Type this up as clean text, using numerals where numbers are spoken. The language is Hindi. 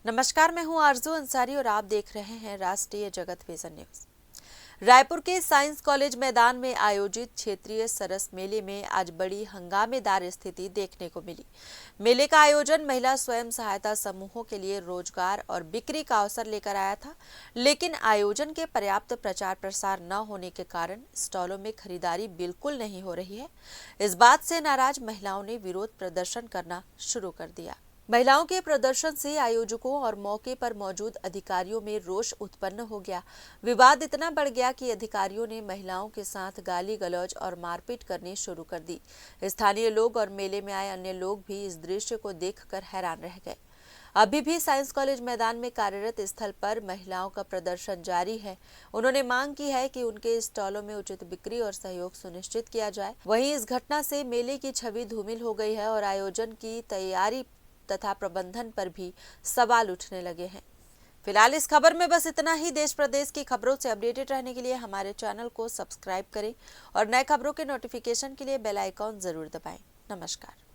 नमस्कार, मैं हूं आरजू अंसारी और आप देख रहे हैं राष्ट्रीय जगत विजन न्यूज। रायपुर के साइंस कॉलेज मैदान में आयोजित क्षेत्रीय सरस मेले में आज बड़ी हंगामेदार स्थिति देखने को मिली। मेले का आयोजन महिला स्वयं सहायता समूहों के लिए रोजगार और बिक्री का अवसर लेकर आया था, लेकिन आयोजन के पर्याप्त प्रचार प्रसार न होने के कारण स्टॉलों में खरीदारी बिल्कुल नहीं हो रही है। इस बात से नाराज महिलाओं ने विरोध प्रदर्शन करना शुरू कर दिया। महिलाओं के प्रदर्शन से आयोजकों और मौके पर मौजूद अधिकारियों में रोष उत्पन्न हो गया। विवाद इतना बढ़ गया कि अधिकारियों ने महिलाओं के साथ गाली गलौज और मारपीट करनी शुरू कर दी। स्थानीय लोग और मेले में आए अन्य लोग भी इस दृश्य को देखकर हैरान रह गए। अभी भी साइंस कॉलेज मैदान में कार्यरत स्थल पर महिलाओं का प्रदर्शन जारी है। उन्होंने मांग की है कि उनके स्टॉलों में उचित बिक्री और सहयोग सुनिश्चित किया जाए। वहीं इस घटना से मेले की छवि धूमिल हो गई है और आयोजन की तैयारी तथा प्रबंधन पर भी सवाल उठने लगे हैं। फिलहाल इस खबर में बस इतना ही। देश प्रदेश की खबरों से अपडेटेड रहने के लिए हमारे चैनल को सब्सक्राइब करें और नए खबरों के नोटिफिकेशन के लिए बेल आइकॉन जरूर दबाएं। नमस्कार।